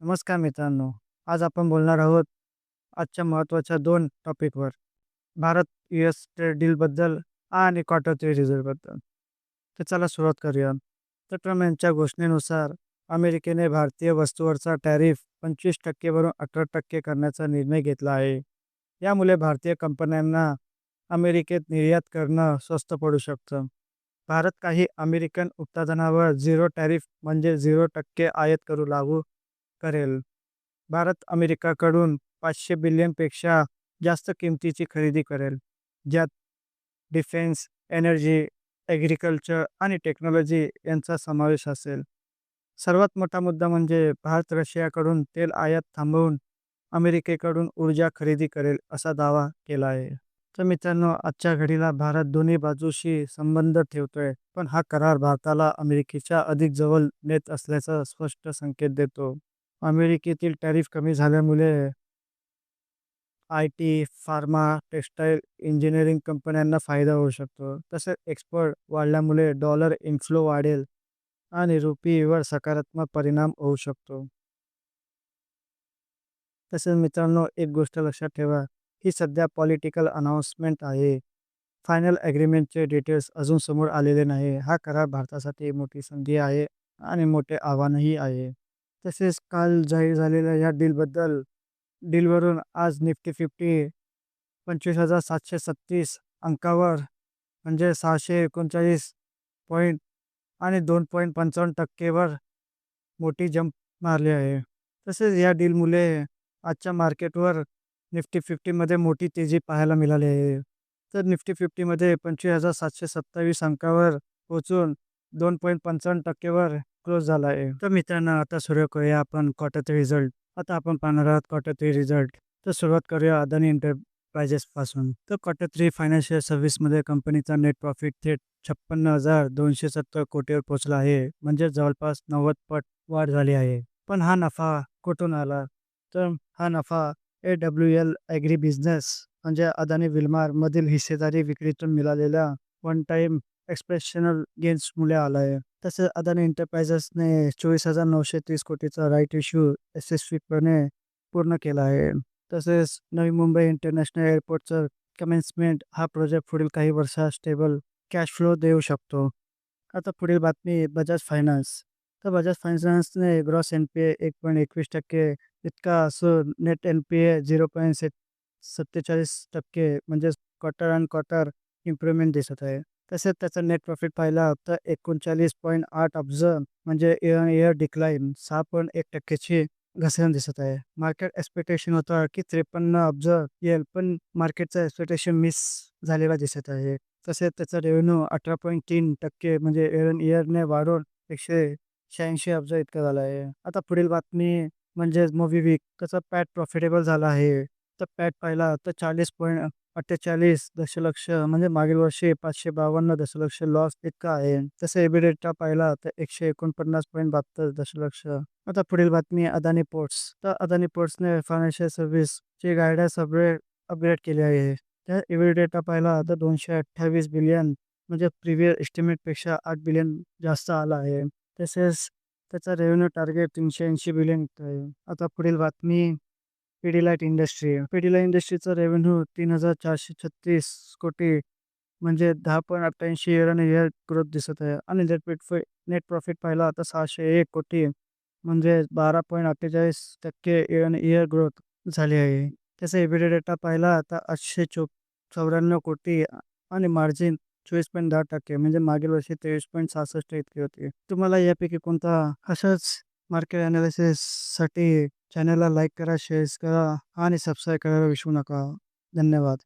नमस्कार मित्रांनो. आज आपण बोलणार आहोत आजच्या महत्त्वाच्या 2 टॉपिकवर. भारत-US ट्रेड डीलबद्दल आणि क्वार्टर 3 रिझल्टबद्दल. तर चला सुरुवात करूया. तर ट्रम्प यांच्या घोषणेनुसार अमेरिकेने भारतीय वस्तूंवरचा टॅरिफ 25% वरून 18% करण्याचा निर्णय घेतला आहे. यामुळे भारतीय कंपन्यांना अमेरिकेत निर्यात करणं स्वस्त पडू शकतं. भारत काही अमेरिकन उत्पादनावर झिरो टॅरिफ म्हणजे 0% आयात करू लागू करेल. भारत अमेरिकाकडून 500 बिलियनपेक्षा जास्त किमतीची खरेदी करेल, ज्यात डिफेन्स, एनर्जी, ॲग्रीकल्चर आणि टेक्नॉलॉजी यांचा समावेश असेल. सर्वात मोठा मुद्दा म्हणजे भारत रशियाकडून तेल आयात थांबवून अमेरिकेकडून ऊर्जा खरेदी करेल असा दावा केला आहे. तर मित्रांनो, आजच्या घडीला भारत दोन्ही बाजूशी संबंध ठेवतोय, पण हा करार भारताला अमेरिकेच्या अधिक जवळ नेत असल्याचा स्पष्ट संकेत देतो. अमेरिकेतील टॅरिफ कमी झाल्यामुळे आय-टी, फार्मा, टेक्सटाईल, इंजिनिअरिंग कंपन्यांना फायदा होऊ शकतो. तसेच एक्सपोर्ट वाढल्यामुळे डॉलर इन्फ्लो वाढेल आणि रुपीवर सकारात्मक परिणाम होऊ शकतो. तसेच मित्रांनो, एक गोष्ट लक्षात ठेवा, ही सध्या पॉलिटिकल अनाउन्समेंट आहे. फायनल ॲग्रीमेंटचे डिटेल्स अजून समोर आलेले नाही. हा करार भारतासाठी मोठी संधी आहे आणि मोठे आव्हानही आहे. तसेच काल जाहीर झालेल्या या डीलवरून आज निफ्टी 50 25,736 अंकावर म्हणजे 639 पॉइंट आणि 2.55% वर मोठी जंप मारली आहे. तसेच या डीलमुळे आजच्या मार्केटवर निफ्टी 50मध्ये मोठी तेजी पाहायला मिळाली आहे. तर निफ्टी 50मध्ये 25,727 अंकावर पोहोचून 2.55% वर क्लोज झाला आहे. तर मित्रांनो, आता सुरू करूया आपण क्वार्टर 3 रिझल्ट. आता आपण पाहणार आहोत क्वार्टर 3 रिझल्ट. तर सुरुवात करूया अदानी एंटरप्राइजेसपासून. तर क्वार्टर 3 फायनान्शियल सर्व्हिसमध्ये कंपनीचा नेट प्रॉफिट थेट 56,270 कोटीवर पोहोचला आहे. म्हणजे जवळपास 90 पट वाढ झाली आहे. पण हा नफा कुठून आला? तर हा नफा AWL ॲग्री बिझनेस म्हणजे अदानी विल्मारमधील हिस्सेदारी विक्रीतून मिळालेल्या वन टाईम एक्सप्रेशनल गेन्समुळे आला आहे. तसेच अदानी एंटरप्राइजेसने 24,930 कोटीचा राईट इश्यू यशस्वीपणे पूर्ण केला आहे. तसेच नवी मुंबई इंटरनॅशनल एअरपोर्टचं कमेन्समेंट हा प्रोजेक्ट पुढील काही वर्षात स्टेबल कॅश फ्लो देऊ शकतो. आता पुढील बातमी बजाज फायनान्स. तर बजाज फायनान्सने ग्रॉस एन-पी-ए 1.21% इतका असून नेट एन-पी-ए 0.47% म्हणजे क्वार्टर ऑन क्वार्टर इम्प्रूव्हमेंट दिसत आहे. तसेच त्याचा नेट प्रॉफिट पाहिला तर 39.8 अब्ज म्हणजे इयर ऑन इयर डिक्लाइन 6.1% ची घसरण दिसत आहे. मार्केट एक्स्पेक्टेशन होता की 53 अब्ज येईल, पण मार्केटचं एक्स्पेक्टेशन मिस झालेला दिसत आहे. तसेच त्याचा रेव्हेन्यू 18.3% म्हणजे इयर ऑन इयरने वाढून 186 अब्ज इतका झाला आहे. आता पुढील बातमी म्हणजे मोबिक्विक. त्याचा पॅट प्रॉफिटेबल झाला आहे. तर पॅट पाहिला तर 40.48 दशलक्ष म्हणजे मागील वर्षी 552 दशलक्ष लॉस इतका आहे. तसं एबिडिटा पाहिला तर 149.72 दशलक्ष. आता पुढील बातमी अदानी पोर्ट्स. तर अदानी पोर्ट्सने फायनान्शियल सर्व्हिसची गायडन्स अपग्रेड केली आहे. त्या एबिडिटा पाहिला तर 228 बिलियन म्हणजे प्रिव्हियस एस्टिमेटपेक्षा 8 बिलियन जास्त आला आहे. तसेच त्याचा रेव्हेन्यू टार्गेट 380 बिलियन आहे. आता पुढील बातमी पिडिलाइट इंडस्ट्री. पिडिलाइट इंडस्ट्रीचा रेव्हेन्यू 3,436 कोटी म्हणजे 10.88 इयर ऑन इयर ग्रोथ दिसत आहे आणि नेट प्रॉफिट पाहिला तर 601 कोटी म्हणजे 12.48% इयर ऑन इयर ग्रोथ झाली आहे. त्याचा एबिडिटा पाहिला तर 894 कोटी आणि मार्जिन 24.10% म्हणजे मागील वर्षी 23.66 इतकी होती. तुम्हाला यापैकी कोणता अशाच मार्केट एनालिसिससाठी चॅनलला लाईक करा, शेअर करा आणि सबस्क्राईब करायला विसरू नका. धन्यवाद.